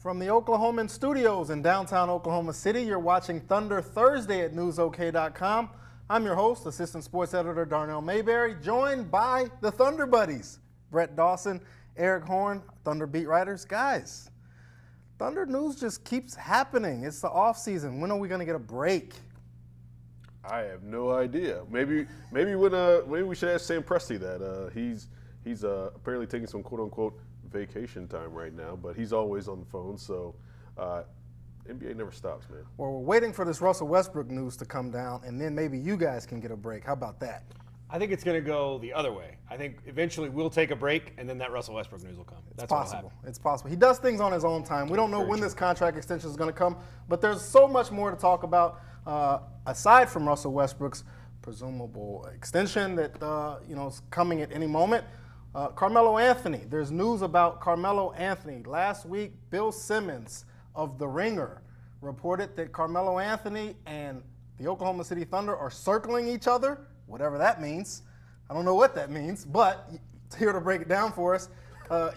From the Oklahoman studios in downtown Oklahoma City, you're watching Thunder Thursday at newsok.com. I'm your host, Assistant Sports Editor Darnell Mayberry, joined by the Thunder Buddies, Brett Dawson, Eric Horn, Thunder beat writers. Guys, Thunder news just keeps happening. It's the off season. When are we going to get a break? I have no idea. Maybe we should ask Sam Presti that. He's apparently taking some quote unquote vacation time right now, but he's always on the phone. So NBA never stops, man. Well, we're waiting for this Russell Westbrook news to come down, and then maybe you guys can get a break. How about that? I think it's going to go the other way. I think eventually we'll take a break, and then that Russell Westbrook news will come. It's possible. It's possible. He does things on his own time. We don't know when this contract extension is going to come, but there's so much more to talk about aside from Russell Westbrook's presumable extension that is coming at any moment. Carmelo Anthony. There's news about Carmelo Anthony. Last week, Bill Simmons of The Ringer reported that Carmelo Anthony and the Oklahoma City Thunder are circling each other, whatever that means. I don't know what that means, but here to break it down for us,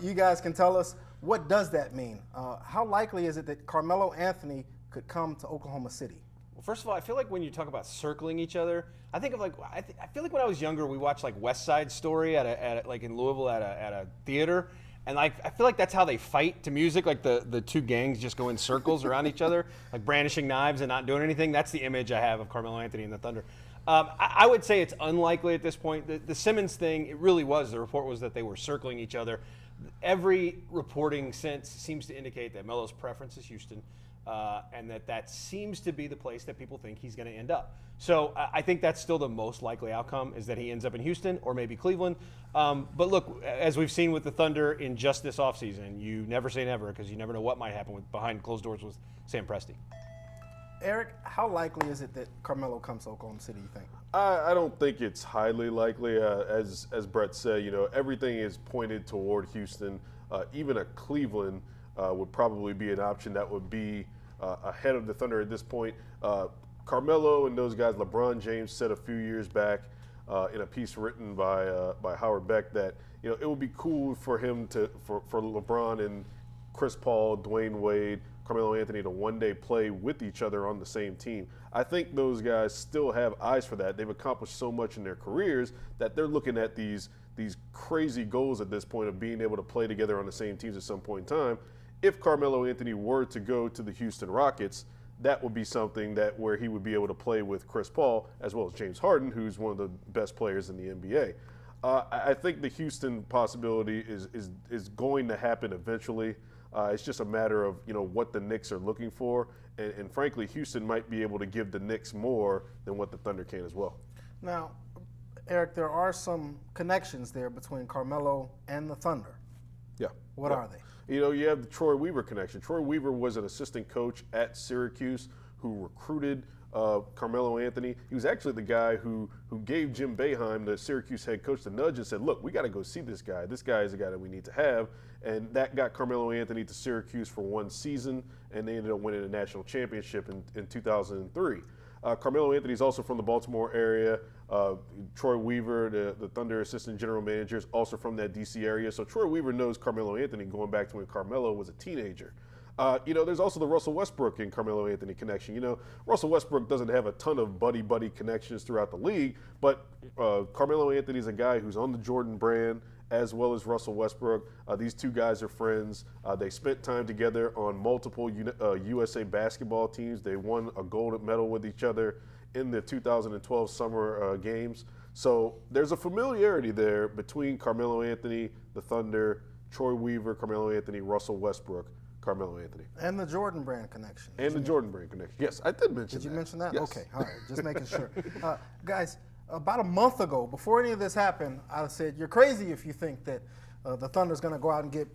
you guys can tell us, what does that mean? How likely is it that Carmelo Anthony could come to Oklahoma City? Well, first of all, I feel like when you talk about circling each other, I think of I feel like when I was younger, we watched like West Side Story at like in Louisville at a theater, and I feel like that's how they fight to music. Like the two gangs just go in circles around each other, like brandishing knives and not doing anything. That's the image I have of Carmelo Anthony and the Thunder. I would say it's unlikely at this point. The Simmons thing, it really was. The report was that they were circling each other. Every reporting since seems to indicate that Melo's preference is Houston, and that seems to be the place that people think he's going to end up. So I think that's still the most likely outcome, is that he ends up in Houston or maybe Cleveland. But look, as we've seen with the Thunder in just this offseason, you never say never, because you never know what might happen behind closed doors with Sam Presti. Eric, how likely is it that Carmelo comes to Oklahoma City, you think? I don't think it's highly likely. As Brett said, everything is pointed toward Houston. Even a Cleveland would probably be an option that would be ahead of the Thunder at this point. Carmelo and those guys, LeBron James said a few years back in a piece written by Howard Beck that it would be cool for him for LeBron and Chris Paul, Dwayne Wade, Carmelo Anthony to one day play with each other on the same team. I think those guys still have eyes for that. They've accomplished so much in their careers that they're looking at these crazy goals at this point of being able to play together on the same teams at some point in time. If Carmelo Anthony were to go to the Houston Rockets, that would be something where he would be able to play with Chris Paul as well as James Harden, who's one of the best players in the NBA. I think the Houston possibility is going to happen eventually. It's just a matter of what the Knicks are looking for, and frankly, Houston might be able to give the Knicks more than what the Thunder can as well. Now, Eric, there are some connections there between Carmelo and the Thunder. Yeah. What are they? You have the Troy Weaver connection. Troy Weaver was an assistant coach at Syracuse who recruited Carmelo Anthony. He was actually the guy who gave Jim Boeheim, the Syracuse head coach, the nudge and said, look, we got to go see this guy. This guy is the guy that we need to have. And that got Carmelo Anthony to Syracuse for one season, and they ended up winning a national championship in 2003. Carmelo Anthony is also from the Baltimore area. Troy Weaver, the Thunder assistant general manager, is also from that D.C. area. So Troy Weaver knows Carmelo Anthony going back to when Carmelo was a teenager. There's also the Russell Westbrook and Carmelo Anthony connection. Russell Westbrook doesn't have a ton of buddy connections throughout the league, but Carmelo Anthony is a guy who's on the Jordan brand, as well as Russell Westbrook. These two guys are friends. They spent time together on multiple USA basketball teams. They won a gold medal with each other in the 2012 Summer Games. So there's a familiarity there between Carmelo Anthony, the Thunder, Troy Weaver, Carmelo Anthony, Russell Westbrook, Carmelo Anthony. And the Jordan brand connection. And the Jordan brand connection. Yes, I did mention that. Did you mention that? Yes. Okay, all right, just making sure. Guys, about a month ago, before any of this happened, I said, you're crazy if you think that the Thunder's going to go out and get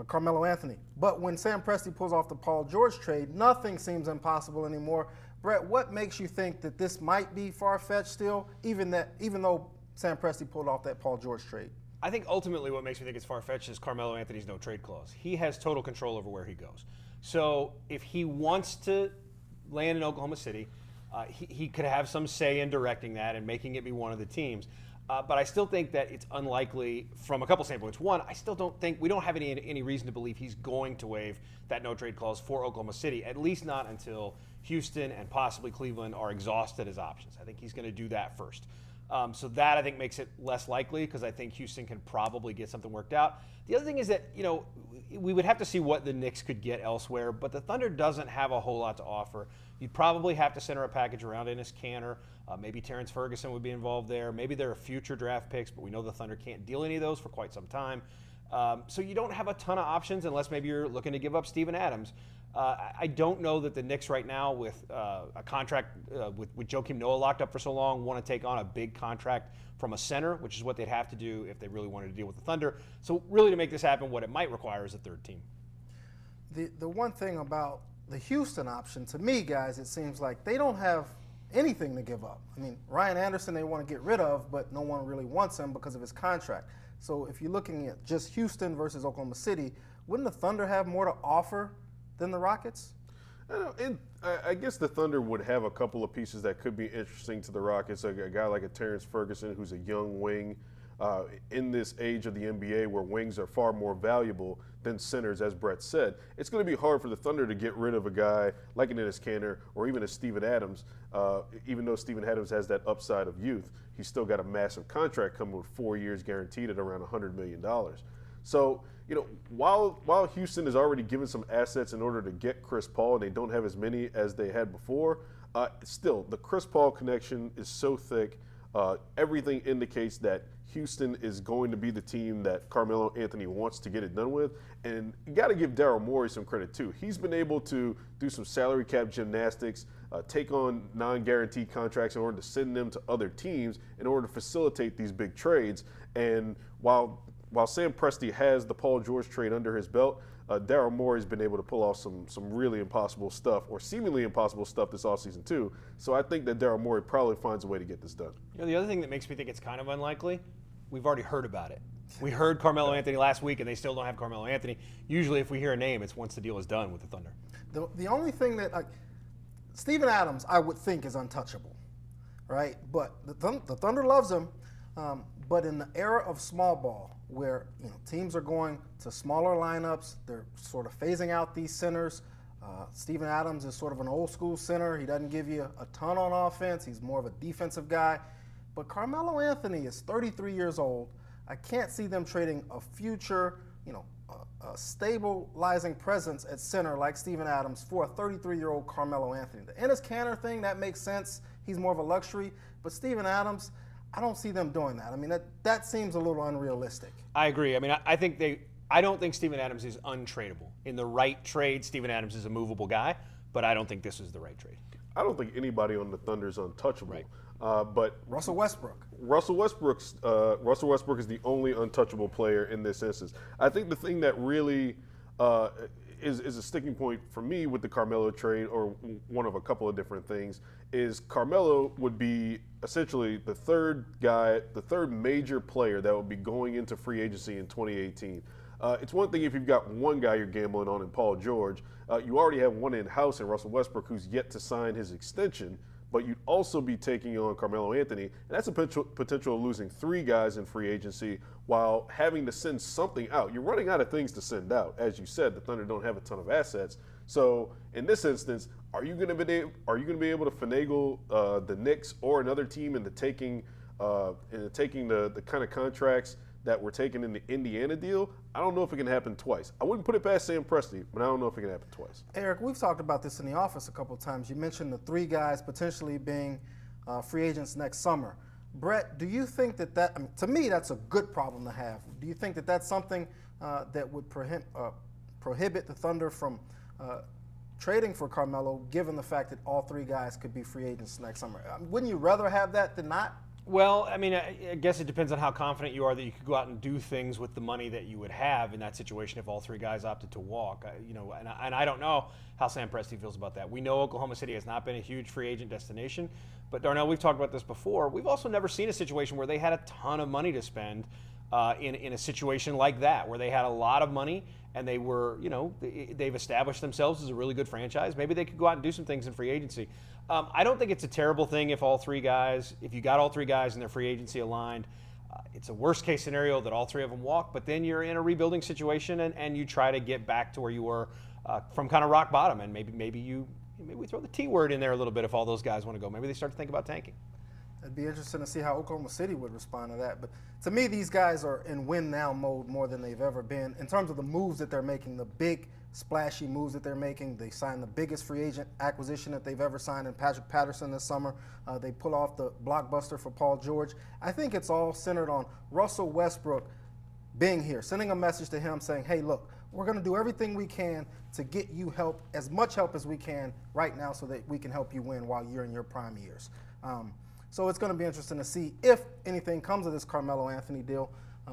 Carmelo Anthony. But when Sam Presti pulls off the Paul George trade, nothing seems impossible anymore. Brett, what makes you think that this might be far-fetched still, even though Sam Presti pulled off that Paul George trade? I think ultimately what makes me think it's far-fetched is Carmelo Anthony's no trade clause. He has total control over where he goes. So if he wants to land in Oklahoma City, he could have some say in directing that and making it be one of the teams. But I still think that it's unlikely from a couple standpoints. One, I still don't think we don't have any reason to believe he's going to waive that no trade clause for Oklahoma City, at least not until Houston and possibly Cleveland are exhausted as options. I think he's going to do that first. So that I think makes it less likely because I think Houston can probably get something worked out. The other thing is that, we would have to see what the Knicks could get elsewhere, but the Thunder doesn't have a whole lot to offer. You'd probably have to center a package around Enes Kanter. Maybe Terrence Ferguson would be involved there. Maybe there are future draft picks, but we know the Thunder can't deal any of those for quite some time. So you don't have a ton of options unless maybe you're looking to give up Steven Adams. I don't know that the Knicks right now with a contract with Joakim Noah locked up for so long want to take on a big contract from a center, which is what they'd have to do if they really wanted to deal with the Thunder. So really to make this happen, what it might require is a third team. The one thing about the Houston option, to me, guys, it seems like they don't have anything to give up. I mean, Ryan Anderson they want to get rid of, but no one really wants him because of his contract. So if you're looking at just Houston versus Oklahoma City, wouldn't the Thunder have more to offer than the Rockets? I guess the Thunder would have a couple of pieces that could be interesting to the Rockets. A guy like a Terrence Ferguson, who's a young wing. In this age of the NBA where wings are far more valuable than centers, as Brett said, it's going to be hard for the Thunder to get rid of a guy like an Enes Kanter or even a Steven Adams. Even though Steven Adams has that upside of youth, he's still got a massive contract coming with 4 years guaranteed at around $100 million. So, while Houston has already given some assets in order to get Chris Paul, and they don't have as many as they had before, still, the Chris Paul connection is so thick. Everything indicates that Houston is going to be the team that Carmelo Anthony wants to get it done with. And you got to give Daryl Morey some credit, too. He's been able to do some salary cap gymnastics, take on non-guaranteed contracts in order to send them to other teams in order to facilitate these big trades. And while Sam Presti has the Paul George trade under his belt, Daryl Morey's been able to pull off some really impossible stuff, or seemingly impossible stuff this offseason too. So I think that Daryl Morey probably finds a way to get this done. The other thing that makes me think it's kind of unlikely, we've already heard about it. We heard Carmelo Anthony last week, and they still don't have Carmelo Anthony. Usually if we hear a name, it's once the deal is done with the Thunder. The only thing that Steven Adams, I would think, is untouchable, right? But the Thunder loves him. But in the era of small ball, where teams are going to smaller lineups, they're sort of phasing out these centers. Steven Adams is sort of an old school center. He doesn't give you a ton on offense. He's more of a defensive guy. But Carmelo Anthony is 33 years old. I can't see them trading a future, a stabilizing presence at center like Steven Adams for a 33-year-old Carmelo Anthony. The Enes Kanter thing, that makes sense. He's more of a luxury. But Steven Adams, I don't see them doing that. I mean, that seems a little unrealistic. I agree. I mean, I don't think Steven Adams is untradeable. In the right trade, Steven Adams is a movable guy, but I don't think this is the right trade. I don't think anybody on the Thunder is untouchable. Right. But Russell Westbrook. Russell Westbrook is the only untouchable player in this instance. I think the thing that really is a sticking point for me with the Carmelo trade, or one of a couple of different things, is Carmelo would be essentially the third major player that would be going into free agency in 2018. It's one thing if you've got one guy you're gambling on in Paul George. You already have one in-house in Russell Westbrook who's yet to sign his extension, but you'd also be taking on Carmelo Anthony. And that's a potential of losing 3 guys in free agency while having to send something out. You're running out of things to send out. As you said, the Thunder don't have a ton of assets. So in this instance, are you going to be able to finagle the Knicks or another team into taking the kind of contracts that were taken in the Indiana deal? I don't know if it can happen twice. I wouldn't put it past Sam Presti, but I don't know if it can happen twice. Eric, we've talked about this in the office a couple of times. You mentioned the 3 guys potentially being free agents next summer. Brett, do you think to me, that's a good problem to have. Do you think that that's something that would prohibit the Thunder from trading for Carmelo, given the fact that all 3 guys could be free agents next summer? Wouldn't you rather have that than not? Well, I mean, I guess it depends on how confident you are that you could go out and do things with the money that you would have in that situation if all 3 guys opted to walk. And I don't know how Sam Presti feels about that. We know Oklahoma City has not been a huge free agent destination, but Darnell, we've talked about this before. We've also never seen a situation where they had a ton of money to spend in a situation like that, where they had a lot of money and they were, they've established themselves as a really good franchise. Maybe they could go out and do some things in free agency. I don't think it's a terrible thing if you got all 3 guys and their free agency aligned. It's a worst case scenario that all 3 of them walk, but then you're in a rebuilding situation and you try to get back to where you were from kind of rock bottom, and maybe we throw the T word in there a little bit if all those guys want to go. Maybe they start to think about tanking. It'd be interesting to see how Oklahoma City would respond to that. But to me, these guys are in win-now mode more than they've ever been. In terms of the moves that they're making, the big, splashy moves that they're making, they signed the biggest free agent acquisition that they've ever signed in Patrick Patterson this summer. They pull off the blockbuster for Paul George. I think it's all centered on Russell Westbrook being here, sending a message to him saying, hey, look, we're going to do everything we can to get you help, as much help as we can right now so that we can help you win while you're in your prime years. So it's going to be interesting to see if anything comes of this Carmelo Anthony deal.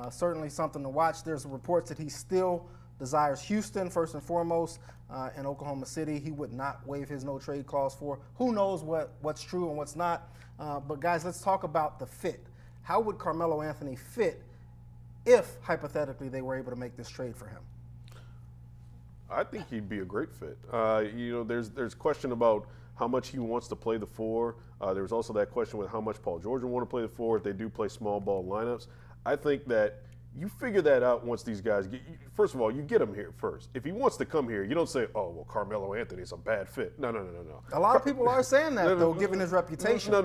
Certainly something to watch. There's reports that he still desires Houston first and foremost, and Oklahoma City. He would not waive his no-trade clause for. Who knows what's true and what's not. But, guys, let's talk about the fit. How would Carmelo Anthony fit if, hypothetically, they were able to make this trade for him? I think he'd be a great fit. There's question about how much he wants to play the 4. There's also that question with how much Paul George will want to play the 4 if they do play small ball lineups. I think that you figure that out once these guys get. First of all, you get him here first. If he wants to come here, you don't say, "Oh, well, Carmelo Anthony's a bad fit." No. A lot of people are saying that, though, given his reputation. No.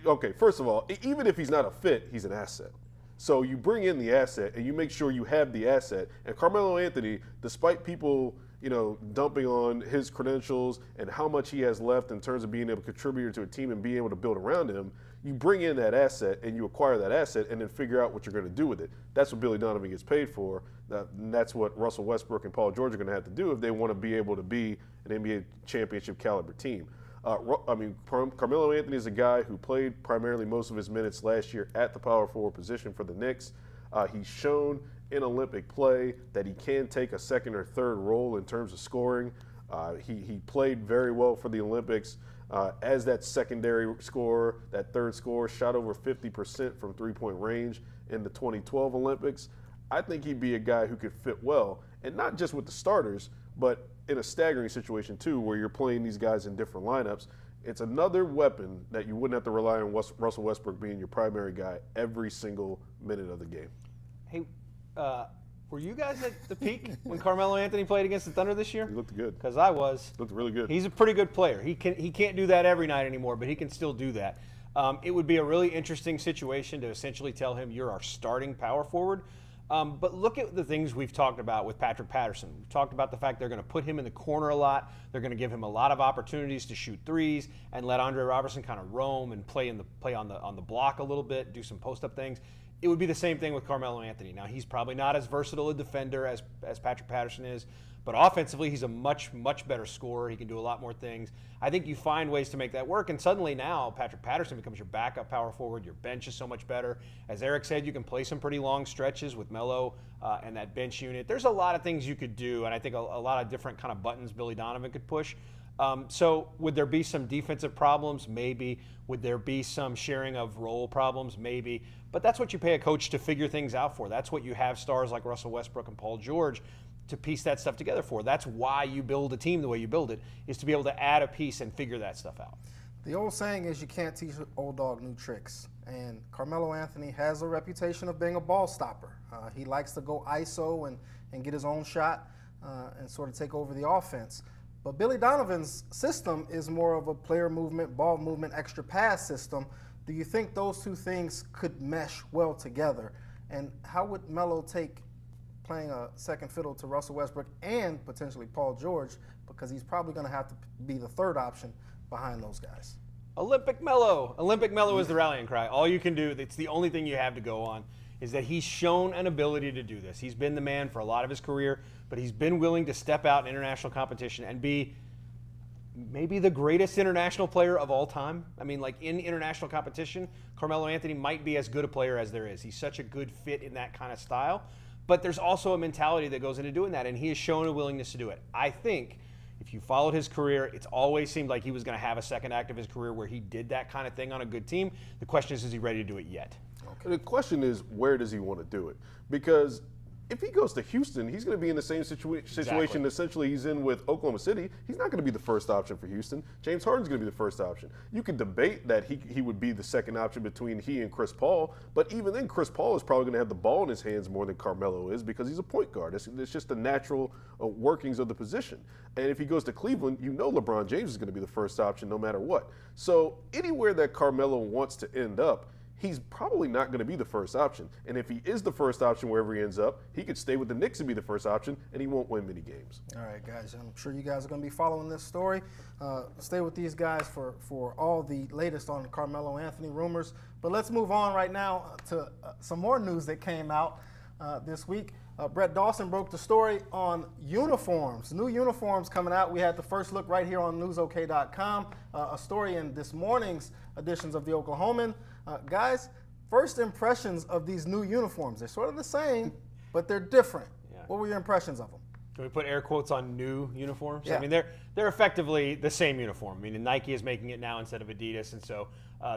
Okay, first of all, even if he's not a fit, he's an asset. So you bring in the asset and you make sure you have the asset. And Carmelo Anthony, despite people, dumping on his credentials and how much he has left in terms of being able to contribute to a team and being able to build around him, you bring in that asset and you acquire that asset and then figure out what you're going to do with it. That's what Billy Donovan gets paid for. And that's what Russell Westbrook and Paul George are going to have to do if they want to be able to be an NBA championship caliber team. Carmelo Anthony is a guy who played primarily most of his minutes last year at the power forward position for the Knicks. He's shown in Olympic play that he can take a second or third role in terms of scoring. He played very well for the Olympics as that secondary scorer, that third scorer, shot over 50% from three-point range in the 2012 Olympics. I think he'd be a guy who could fit well, and not just with the starters, but in a staggering situation too, where you're playing these guys in different lineups. It's another weapon that you wouldn't have to rely on Russell Westbrook being your primary guy every single minute of the game. Hey, were you guys at the peak when Carmelo Anthony played against the Thunder this year? He looked good. Because I was. Looked really good. He's a pretty good player. He can't do that every night anymore, but he can still do that. It would be a really interesting situation to essentially tell him you're our starting power forward. But look at the things we've talked about with Patrick Patterson. We've talked about the fact they're going to put him in the corner a lot. They're going to give him a lot of opportunities to shoot threes and let Andre Robertson kind of roam and play on the block a little bit, do some post-up things. It would be the same thing with Carmelo Anthony. Now, he's probably not as versatile a defender as Patrick Patterson is, but offensively, he's a much, much better scorer. He can do a lot more things. I think you find ways to make that work, and suddenly now Patrick Patterson becomes your backup power forward. Your bench is so much better. As Eric said, you can play some pretty long stretches with Melo and that bench unit. There's a lot of things you could do, and I think a lot of different kind of buttons Billy Donovan could push. So would there be some defensive problems? Maybe. Would there be some sharing of role problems? Maybe. But that's what you pay a coach to figure things out for. That's what you have stars like Russell Westbrook and Paul George to piece that stuff together for. That's why you build a team the way you build it, is to be able to add a piece and figure that stuff out. The old saying is you can't teach an old dog new tricks. And Carmelo Anthony has a reputation of being a ball stopper. He likes to go ISO and get his own shot and sort of take over the offense. But Billy Donovan's system is more of a player movement, ball movement, extra pass system. Do you think those two things could mesh well together? And how would Melo take playing a second fiddle to Russell Westbrook and potentially Paul George, because he's probably going to have to be the third option behind those guys? Olympic Melo. Olympic Melo is the rallying cry. All you can do, it's the only thing you have to go on, is that he's shown an ability to do this. He's been the man for a lot of his career, but he's been willing to step out in international competition and be maybe the greatest international player of all time. I mean, like in international competition, Carmelo Anthony might be as good a player as there is. He's such a good fit in that kind of style. But there's also a mentality that goes into doing that, and he has shown a willingness to do it. I think if you followed his career, it's always seemed like he was going to have a second act of his career where he did that kind of thing on a good team. The question is he ready to do it yet? Okay. The question is, where does he want to do it? Because if he goes to Houston, he's going to be in the same situation essentially he's in with Oklahoma City. He's not going to be the first option for Houston. James Harden's going to be the first option. You could debate that he would be the second option between he and Chris Paul, but even then, Chris Paul is probably going to have the ball in his hands more than Carmelo is because he's a point guard. It's just the natural workings of the position. And if he goes to Cleveland, you know LeBron James is going to be the first option no matter what. So anywhere that Carmelo wants to end up, he's probably not going to be the first option. And if he is the first option wherever he ends up, he could stay with the Knicks and be the first option, and he won't win many games. All right, guys. I'm sure you guys are going to be following this story. Stay with these guys for all the latest on Carmelo Anthony rumors. But let's move on right now to some more news that came out this week. Brett Dawson broke the story on uniforms, new uniforms coming out. We had the first look right here on newsok.com, a story in this morning's editions of the Oklahoman. Guys, first impressions of these new uniforms. They're sort of the same, but they're different. Yeah. What were your impressions of them? Can we put air quotes on new uniforms? Yeah. I mean, they're effectively the same uniform. I mean, Nike is making it now instead of Adidas, and so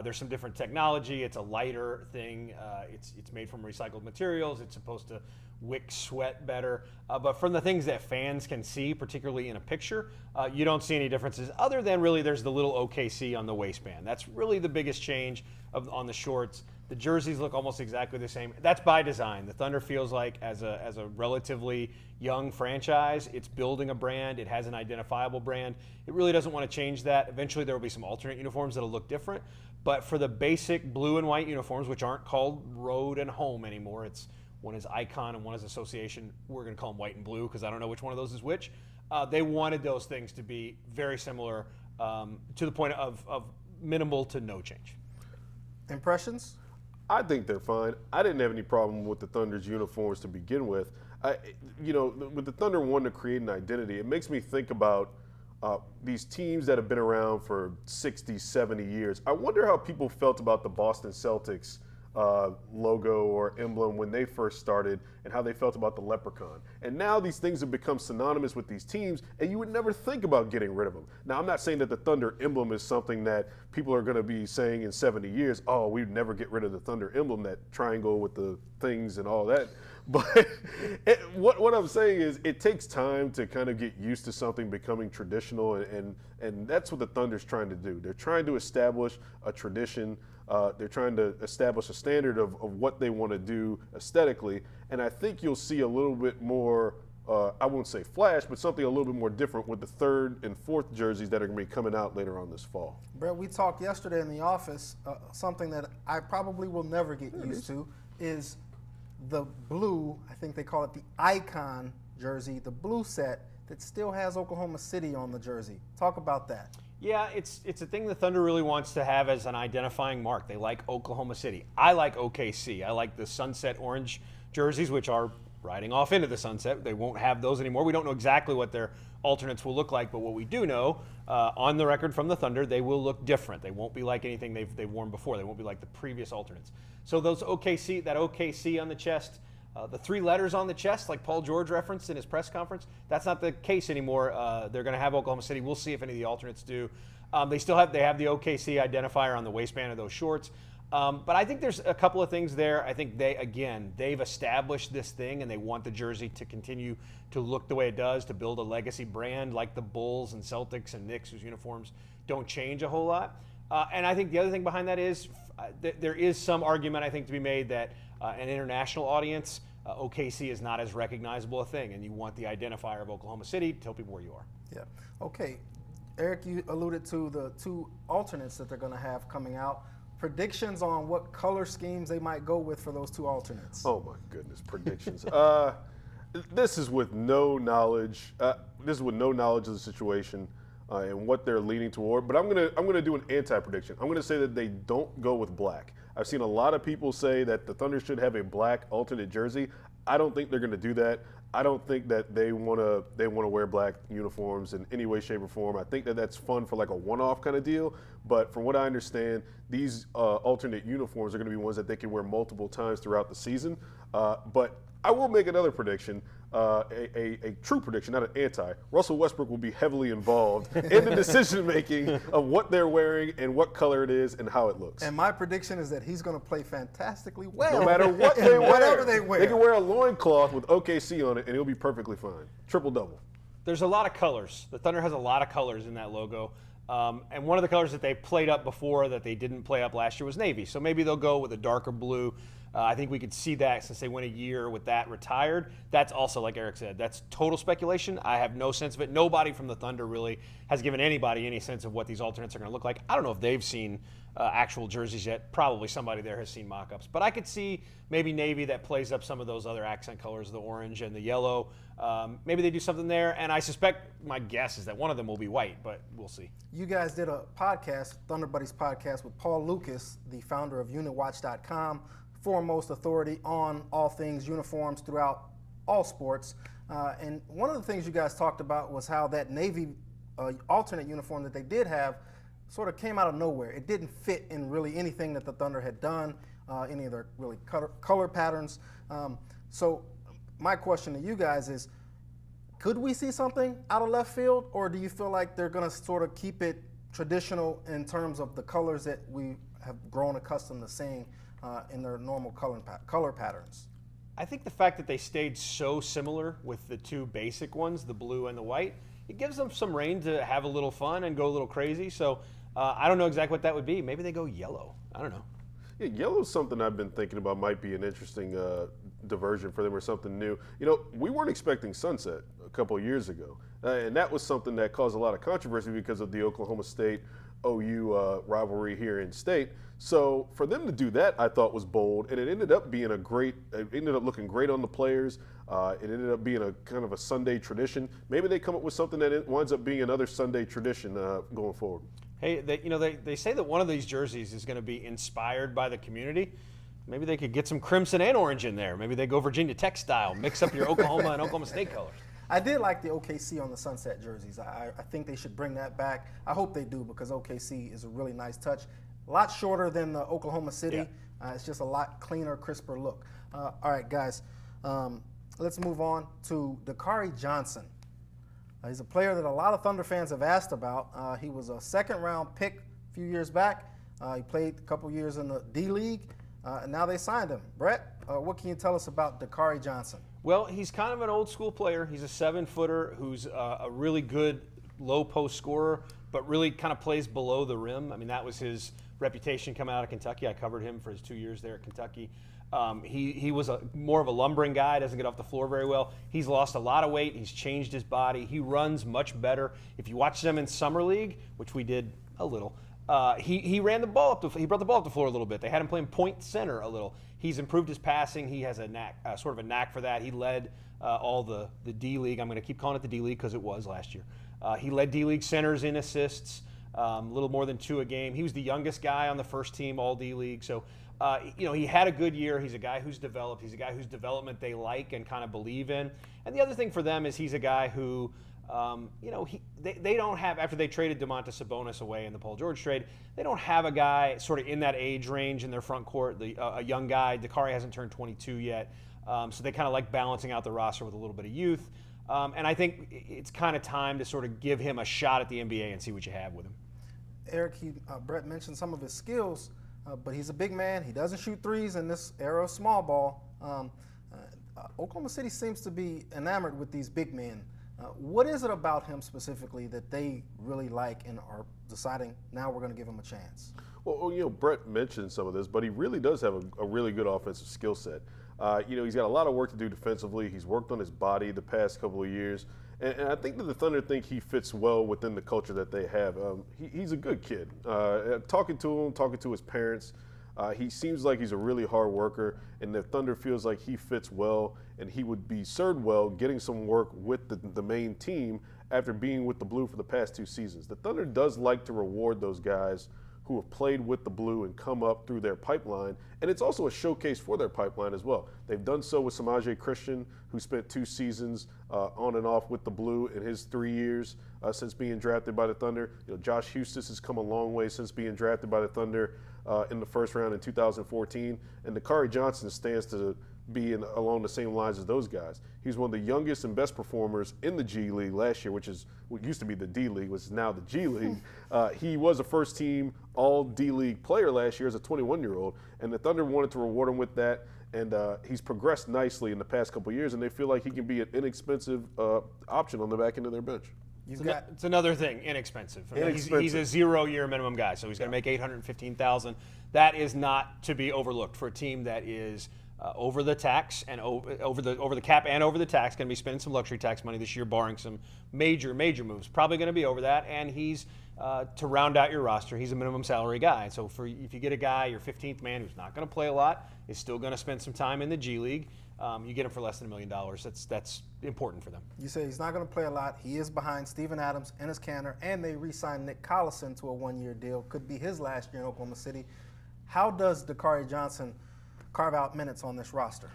there's some different technology. It's a lighter thing. It's made from recycled materials. It's supposed to wick sweat better. But from the things that fans can see, particularly in a picture, you don't see any differences other than really there's the little OKC on the waistband. That's really the biggest change on the shorts. The jerseys look almost exactly the same. That's by design. The Thunder feels like as a relatively young franchise, it's building a brand. It has an identifiable brand. It really doesn't want to change that. Eventually there will be some alternate uniforms that'll look different. But for the basic blue and white uniforms, which aren't called road and home anymore, one is icon and one is association. We're going to call them white and blue because I don't know which one of those is which. They wanted those things to be very similar to the point of minimal to no change. Impressions? I think they're fine. I didn't have any problem with the Thunder's uniforms to begin with. With the Thunder wanting to create an identity, it makes me think about these teams that have been around for 60, 70 years. I wonder how people felt about the Boston Celtics logo or emblem when they first started and how they felt about the leprechaun. And now these things have become synonymous with these teams, and you would never think about getting rid of them. Now, I'm not saying that the Thunder emblem is something that people are going to be saying in 70 years, oh, we'd never get rid of the Thunder emblem, that triangle with the things and all that. But what I'm saying is it takes time to kind of get used to something becoming traditional, and that's what the Thunder's trying to do. They're trying to establish a tradition. They're trying to establish a standard of what they want to do aesthetically, and I think you'll see a little bit more, I won't say flash, but something a little bit more different with the third and fourth jerseys that are going to be coming out later on this fall. Brett, we talked yesterday in the office, something that I probably will never get used to is the blue, I think they call it the icon jersey, the blue set that still has Oklahoma City on the jersey. Talk about that. Yeah, it's a thing the Thunder really wants to have as an identifying mark. They like Oklahoma City. I like OKC. I like the sunset orange jerseys, which are riding off into the sunset. They won't have those anymore. We don't know exactly what their alternates will look like, but what we do know, on the record from the Thunder, they will look different. They won't be like anything they've worn before. They won't be like the previous alternates. So those OKC, that OKC on the chest, the three letters on the chest, like Paul George referenced in his press conference, that's not the case anymore. They're going to have Oklahoma City. We'll see if any of the alternates do. They have the OKC identifier on the waistband of those shorts. But I think there's a couple of things there. I think they've established this thing, and they want the jersey to continue to look the way it does, to build a legacy brand like the Bulls and Celtics and Knicks, whose uniforms don't change a whole lot. And I think the other thing behind that is there is some argument, I think, to be made that an international audience, OKC is not as recognizable a thing, and you want the identifier of Oklahoma City to tell people where you are. Yeah. Okay. Eric, you alluded to the two alternates that they're going to have coming out. Predictions on what color schemes they might go with for those two alternates. Oh my goodness, predictions. This is with no knowledge. This is with no knowledge of the situation and what they're leaning toward. But I'm gonna do an anti-prediction. I'm gonna say that they don't go with black. I've seen a lot of people say that the Thunder should have a black alternate jersey. I don't think they're gonna do that. I don't think that they wanna wear black uniforms in any way, shape, or form. I think that that's fun for like a one-off kind of deal. But from what I understand, these alternate uniforms are going to be ones that they can wear multiple times throughout the season. But I will make another prediction. a true prediction, not an anti. Russell Westbrook will be heavily involved in the decision making of what they're wearing and what color it is and how it looks. And my prediction is that he's going to play fantastically well. No matter what they wear, whatever they wear. They can wear a loincloth with OKC on it, and he'll be perfectly fine. Triple-double. There's a lot of colors. The Thunder has a lot of colors in that logo. And one of the colors that they played up before that they didn't play up last year was navy. So maybe they'll go with a darker blue. I think we could see that since they went a year with that retired. That's also, like Eric said, that's total speculation. I have no sense of it. Nobody from the Thunder really has given anybody any sense of what these alternates are going to look like. I don't know if they've seen actual jerseys yet. Probably somebody there has seen mock-ups. But I could see maybe navy that plays up some of those other accent colors, the orange and the yellow. Maybe they do something there. And I suspect, my guess is that one of them will be white, but we'll see. You guys did a podcast, Thunder Buddies podcast, with Paul Lucas, the founder of UnitWatch.com, foremost authority on all things uniforms throughout all sports. And one of the things you guys talked about was how that Navy alternate uniform that they did have sort of came out of nowhere. It didn't fit in really anything that the Thunder had done, any of their really color patterns. So my question to you guys is, could we see something out of left field, or do you feel like they're going to sort of keep it traditional in terms of the colors that we have grown accustomed to seeing in their normal color patterns? I think the fact that they stayed so similar with the two basic ones, the blue and the white, it gives them some reign to have a little fun and go a little crazy. So I don't know exactly what that would be. Maybe they go yellow. I don't know. Yeah, yellow is something I've been thinking about might be an interesting diversion for them or something new. You know, we weren't expecting sunset a couple of years ago, and that was something that caused a lot of controversy because of the Oklahoma State OU rivalry here in state. So for them to do that, I thought was bold, and it ended up being it ended up looking great on the players. It ended up being a kind of a Sunday tradition. Maybe they come up with something that winds up being another Sunday tradition going forward. Hey, they say that one of these jerseys is going to be inspired by the community. Maybe they could get some crimson and orange in there. Maybe they go Virginia Tech style, mix up your Oklahoma and Oklahoma State colors. I did like the OKC on the sunset jerseys. I think they should bring that back. I hope they do, because OKC is a really nice touch. A lot shorter than the Oklahoma City. Yeah. It's just a lot cleaner, crisper look. All right, guys, let's move on to DeAndre Johnson. He's a player that a lot of Thunder fans have asked about. He was a second-round pick a few years back. He played a couple years in the D-League, and now they signed him. Brett, what can you tell us about DeAndre Johnson? Well, he's kind of an old-school player. He's a 7-footer who's a really good low-post scorer, but really kind of plays below the rim. I mean, that was his reputation coming out of Kentucky. I covered him for his 2 years there at Kentucky. He was more of a lumbering guy, doesn't get off the floor very well. He's lost a lot of weight. He's changed his body. He runs much better. If you watch them in Summer League, which we did a little, he ran the ball up. He brought the ball up the floor a little bit. They had him playing point center a little. He's improved his passing. He has a knack, sort of a knack for that. He led all the D-League. I'm going to keep calling it the D-League because it was last year. He led D-League centers in assists, a little more than 2 a game. He was the youngest guy on the first team, all D-League. So, he had a good year. He's a guy who's developed. He's a guy whose development they like and kind of believe in. And the other thing for them is he's a guy who, they don't have, after they traded Domantas Sabonis away in the Paul George trade, they don't have a guy sort of in that age range in their front court, a young guy. Dakari hasn't turned 22 yet. So they kind of like balancing out the roster with a little bit of youth. And I think it's kind of time to sort of give him a shot at the NBA and see what you have with him. Eric, Brett mentioned some of his skills, but he's a big man. He doesn't shoot threes in this era of small ball. Oklahoma City seems to be enamored with these big men. What is it about him specifically that they really like and are deciding now we're going to give him a chance? Well, Brett mentioned some of this, but he really does have a really good offensive skill set. He's got a lot of work to do defensively. He's worked on his body the past couple of years. And I think that the Thunder think he fits well within the culture that they have. He's a good kid. Talking to his parents, he seems like he's a really hard worker, and the Thunder feels like he fits well, and he would be served well getting some work with the main team after being with the Blue for the past 2 seasons. The Thunder does like to reward those guys who have played with the Blue and come up through their pipeline, and it's also a showcase for their pipeline as well. They've done so with Samaje Christian, who spent 2 seasons on and off with the Blue in his 3 years since being drafted by the Thunder. Josh Hustis has come a long way since being drafted by the Thunder in the first round in 2014, and DeAndre Johnson stands to be along the same lines as those guys. He's one of the youngest and best performers in the G League last year, which is what used to be the D League, which is now the G League. He was a first-team All D League player last year as a 21-year-old, and the Thunder wanted to reward him with that. And he's progressed nicely in the past couple of years, and they feel like he can be an inexpensive option on the back end of their bench. It's another thing, inexpensive. He's a 0-year minimum guy, so he's going to make $815,000. That is not to be overlooked for a team that is over the tax and over the cap and over the tax. Going to be spending some luxury tax money this year, barring some major moves. Probably going to be over that, and he's to round out your roster. He's a minimum salary guy. So if you get a guy, your 15th man, who's not going to play a lot, is still going to spend some time in the G League. You get him for less than $1 million. That's important for them. You say he's not going to play a lot. He is behind Steven Adams, Enes Kanter, and they re-signed Nick Collison to a 1-year deal. Could be his last year in Oklahoma City. How does DeAndre Johnson carve out minutes on this roster?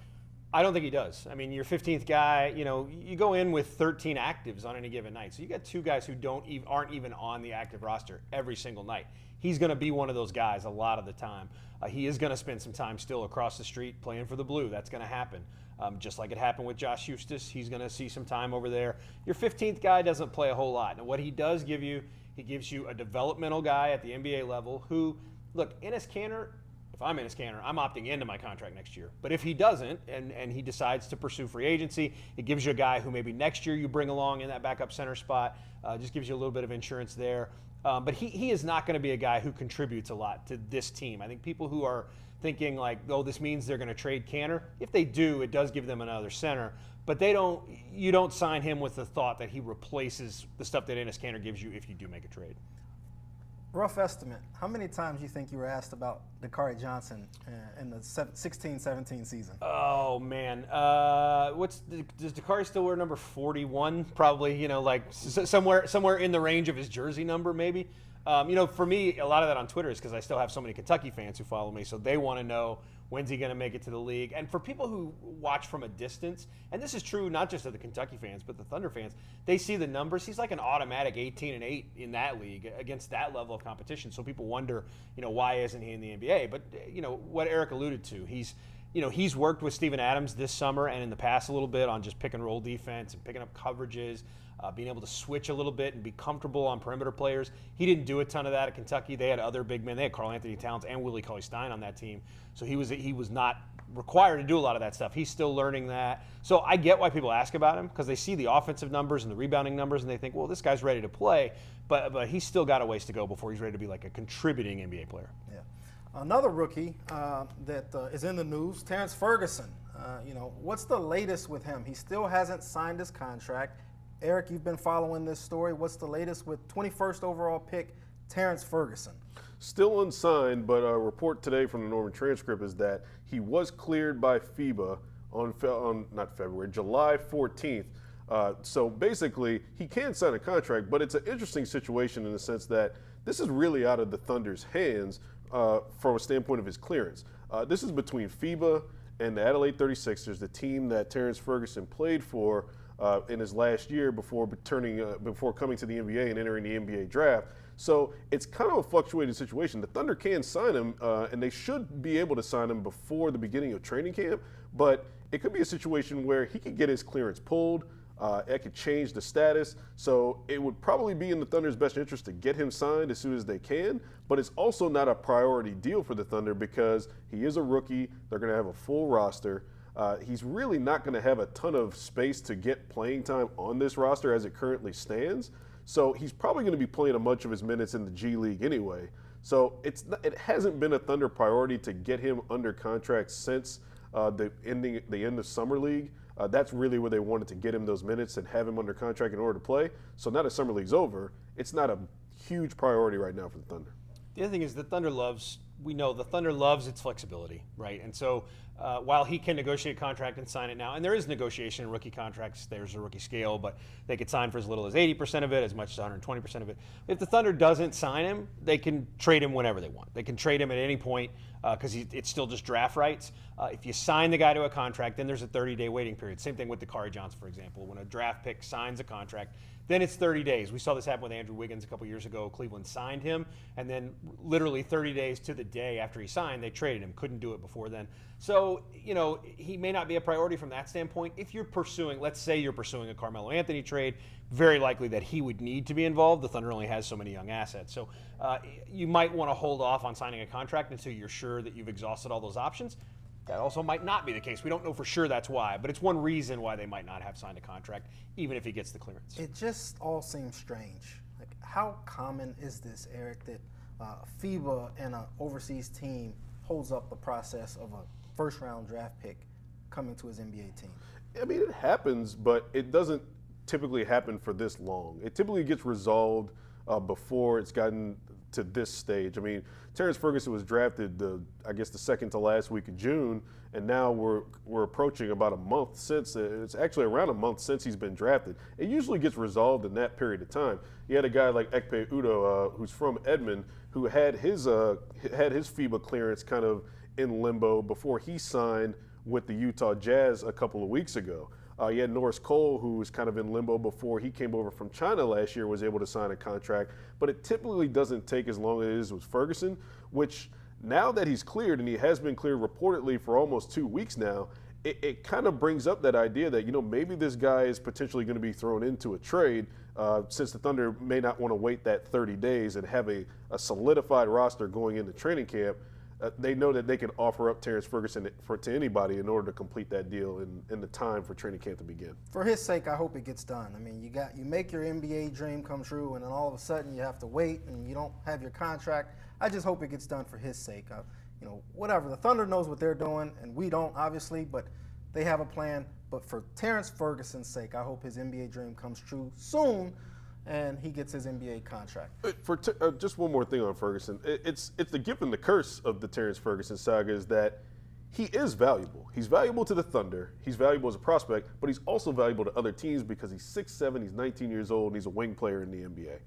I don't think he does. I mean, your 15th guy, you go in with 13 actives on any given night. So you got 2 guys who aren't even on the active roster every single night. He's going to be one of those guys a lot of the time. He is going to spend some time still across the street playing for the Blue. That's going to happen. Just like it happened with Josh Eustace, he's going to see some time over there. Your 15th guy doesn't play a whole lot. And what he does give you, he gives you a developmental guy at the NBA level who, look, Enes Kanter, if I'm Enes Kanter, I'm opting into my contract next year. But if he doesn't and he decides to pursue free agency, it gives you a guy who maybe next year you bring along in that backup center spot, just gives you a little bit of insurance there. But he is not going to be a guy who contributes a lot to this team. I think people who are thinking like, oh, this means they're going to trade Kanter, if they do, it does give them another center. But you don't sign him with the thought that he replaces the stuff that Enes Kanter gives you if you do make a trade. Rough estimate, how many times do you think you were asked about DeAndre Johnson in the 16-17 season? Oh, man. Does DeAndre still wear number 41? Probably, somewhere in the range of his jersey number, maybe. For me, a lot of that on Twitter is because I still have so many Kentucky fans who follow me, so they want to know when's he going to make it to the league. And for people who watch from a distance, and this is true not just of the Kentucky fans, but the Thunder fans, they see the numbers. He's like an automatic 18-8 in that league against that level of competition. So people wonder, why isn't he in the NBA? But, what Eric alluded to, he's worked with Steven Adams this summer and in the past a little bit on just pick and roll defense and picking up coverages, being able to switch a little bit and be comfortable on perimeter players. He didn't do a ton of that at Kentucky. They had other big men. They had Karl Anthony Towns and Willie Cauley-Stein on that team. So he was not required to do a lot of that stuff. He's still learning that. So I get why people ask about him, because they see the offensive numbers and the rebounding numbers and they think, well, this guy's ready to play. But he's still got a ways to go before he's ready to be like a contributing NBA player. Yeah. Another rookie that is in the news, Terrence Ferguson. What's the latest with him? He still hasn't signed his contract. Eric, you've been following this story. What's the latest with 21st overall pick, Terrence Ferguson? Still unsigned, but a report today from the Norman Transcript is that he was cleared by FIBA on July 14th. So basically, he can sign a contract, but it's an interesting situation in the sense that this is really out of the Thunder's hands from a standpoint of his clearance. This is between FIBA and the Adelaide 36ers, the team that Terrence Ferguson played for in his last year before coming to the NBA and entering the NBA draft. So it's kind of a fluctuating situation. The Thunder can sign him, and they should be able to sign him before the beginning of training camp, but it could be a situation where he could get his clearance pulled. It could change the status. So it would probably be in the Thunder's best interest to get him signed as soon as they can, but it's also not a priority deal for the Thunder because he is a rookie. They're going to have a full roster. He's really not going to have a ton of space to get playing time on this roster as it currently stands. So he's probably going to be playing a bunch of his minutes in the G League anyway. So it hasn't been a Thunder priority to get him under contract since the end of Summer League. That's really where they wanted to get him those minutes and have him under contract in order to play. So now that Summer League's over, it's not a huge priority right now for the Thunder. The other thing is the Thunder loves its flexibility, right? And so while he can negotiate a contract and sign it now, and there is negotiation in rookie contracts, there's a rookie scale, but they could sign for as little as 80% of it, as much as 120% of it. If the Thunder doesn't sign him, they can trade him whenever they want. They can trade him at any point because it's still just draft rights. If you sign the guy to a contract, then there's a 30-day waiting period. Same thing with DeAndre Johnson, for example. When a draft pick signs a contract, then it's 30 days. We saw this happen with Andrew Wiggins a couple years ago. Cleveland signed him, and then literally 30 days to the day after he signed, they traded him. Couldn't do it before then. So, he may not be a priority from that standpoint. If you're pursuing, let's say you're pursuing a Carmelo Anthony trade, very likely that he would need to be involved. The Thunder only has so many young assets. So you might want to hold off on signing a contract until you're sure that you've exhausted all those options. That also might not be the case. We don't know for sure that's why, but it's one reason why they might not have signed a contract, even if he gets the clearance. It just all seems strange. Like, how common is this, Eric, that FIBA and an overseas team holds up the process of a first-round draft pick coming to his NBA team? I mean, it happens, but it doesn't typically happen for this long. It typically gets resolved before it's gotten to this stage. I mean, Terrence Ferguson was drafted the second to last week of June, and now we're approaching about a month since. It's actually around a month since he's been drafted. It usually gets resolved in that period of time. You had a guy like Ekpe Udoh, who's from Edmond, who had his FIBA clearance kind of in limbo before he signed with the Utah Jazz a couple of weeks ago. You had Norris Cole, who was kind of in limbo before he came over from China last year, was able to sign a contract. But it typically doesn't take as long as it is with Ferguson, which now that he's cleared, and he has been cleared reportedly for almost 2 weeks now, it kind of brings up that idea that, maybe this guy is potentially going to be thrown into a trade since the Thunder may not want to wait that 30 days and have a solidified roster going into training camp. They know that they can offer up Terrence Ferguson to anybody in order to complete that deal in the time for training camp to begin. For his sake, I hope it gets done. I mean, you make your NBA dream come true, and then all of a sudden you have to wait and you don't have your contract. I just hope it gets done for his sake. Whatever. The Thunder knows what they're doing, and we don't, obviously, but they have a plan. But for Terrence Ferguson's sake, I hope his NBA dream comes true soon, and he gets his NBA contract. Just one more thing on Ferguson. It's the gift and the curse of the Terrence Ferguson saga is that he is valuable. He's valuable to the Thunder. He's valuable as a prospect, but he's also valuable to other teams because he's 6'7", he's 19 years old, and he's a wing player in the NBA.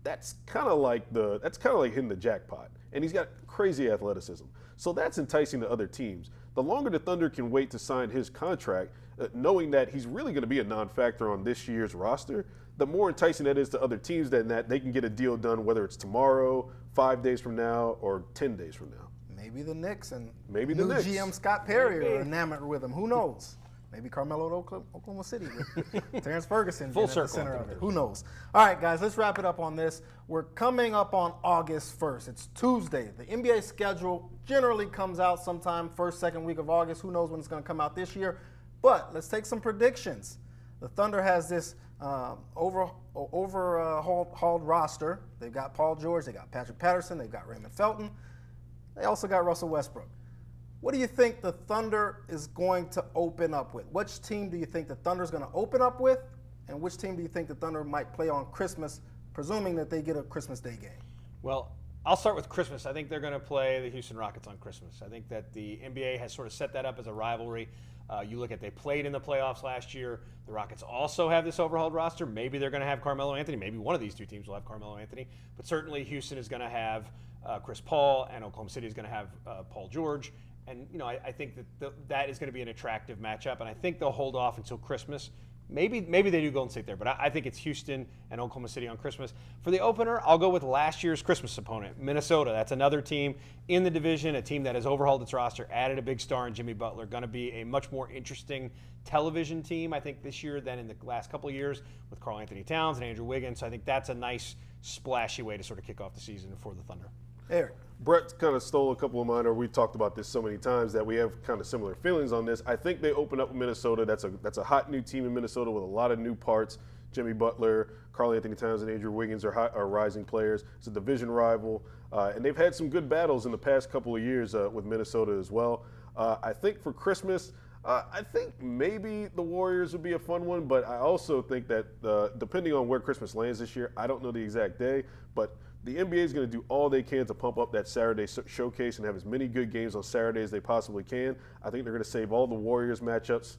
That's kind of like hitting the jackpot. And he's got crazy athleticism. So that's enticing to other teams. The longer the Thunder can wait to sign his contract, knowing that he's really going to be a non-factor on this year's roster, the more enticing that is to other teams that they can get a deal done, whether it's tomorrow, 5 days from now, or 10 days from now. Maybe the Knicks and maybe the Knicks. GM Scott Perry are enamored with him. Who knows? Maybe Carmelo to Oklahoma City with Terrence Ferguson Full being at the circle center of it. Who knows? All right, guys, let's wrap it up on this. We're coming up on August 1st. It's Tuesday. The NBA schedule generally comes out sometime first, second week of August. Who knows when it's going to come out this year? But let's take some predictions. The Thunder has this overhauled roster. They've got Paul George, they got Patrick Patterson, they've got Raymond Felton. They also got Russell Westbrook. What do you think the Thunder is going to open up with? Which team do you think the Thunder is going to open up with? And which team do you think the Thunder might play on Christmas, presuming that they get a Christmas Day game? Well, I'll start with Christmas. I think they're going to play the Houston Rockets on Christmas. I think that the NBA has sort of set that up as a rivalry. You look at they played in the playoffs last year. The Rockets also have this overhauled roster. Maybe they're going to have Carmelo Anthony. Maybe one of these two teams will have Carmelo Anthony. But certainly Houston is going to have Chris Paul, and Oklahoma City is going to have Paul George. And I think that is going to be an attractive matchup. And I think they'll hold off until Christmas. Maybe they do Golden State there, but I think it's Houston and Oklahoma City on Christmas. For the opener, I'll go with last year's Christmas opponent, Minnesota. That's another team in the division, a team that has overhauled its roster, added a big star in Jimmy Butler, going to be a much more interesting television team, I think, this year than in the last couple of years with Karl Anthony Towns and Andrew Wiggins. So I think that's a nice, splashy way to sort of kick off the season for the Thunder. Eric. Brett kind of stole a couple of mine, or we've talked about this so many times that we have kind of similar feelings on this. I think they open up with Minnesota. That's a hot new team in Minnesota with a lot of new parts. Jimmy Butler, Karl Anthony Towns, and Andrew Wiggins are rising players. It's a division rival, and they've had some good battles in the past couple of years with Minnesota as well. I think for Christmas, I think maybe the Warriors would be a fun one, but I also think that depending on where Christmas lands this year, I don't know the exact day, but the NBA is going to do all they can to pump up that Saturday showcase and have as many good games on Saturday as they possibly can. I think they're going to save all the Warriors matchups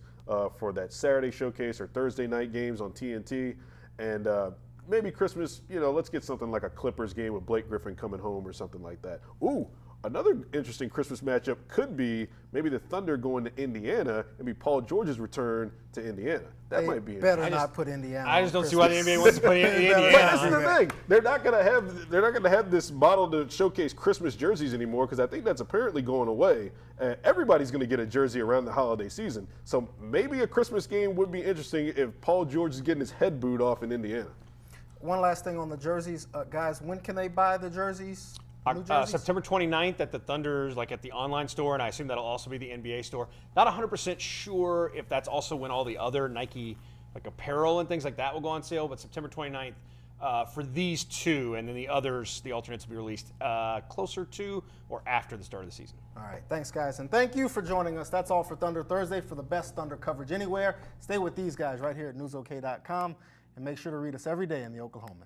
for that Saturday showcase or Thursday night games on TNT. And maybe Christmas, let's get something like a Clippers game with Blake Griffin coming home or something like that. Ooh, Another interesting Christmas matchup could be maybe the Thunder going to Indiana and be Paul George's return to Indiana. That might be better interesting. not put Indiana. I just don't see why the NBA wants to put Indiana. But this is the thing. They're not going to have this model to showcase Christmas jerseys anymore because I think that's apparently going away. Everybody's going to get a jersey around the holiday season. So maybe a Christmas game would be interesting if Paul George is getting his head booed off in Indiana. One last thing on the jerseys, guys. When can they buy the jerseys? New jerseys? September 29th at the Thunder's, like at the online store, and I assume that'll also be the NBA store. Not 100% sure if that's also when all the other Nike like apparel and things like that will go on sale, but September 29th for these two, and then the others, the alternates will be released closer to or after the start of the season. All right, thanks, guys, and thank you for joining us. That's all for Thunder Thursday. For the best Thunder coverage anywhere, stay with these guys right here at newsok.com, and make sure to read us every day in the Oklahoman.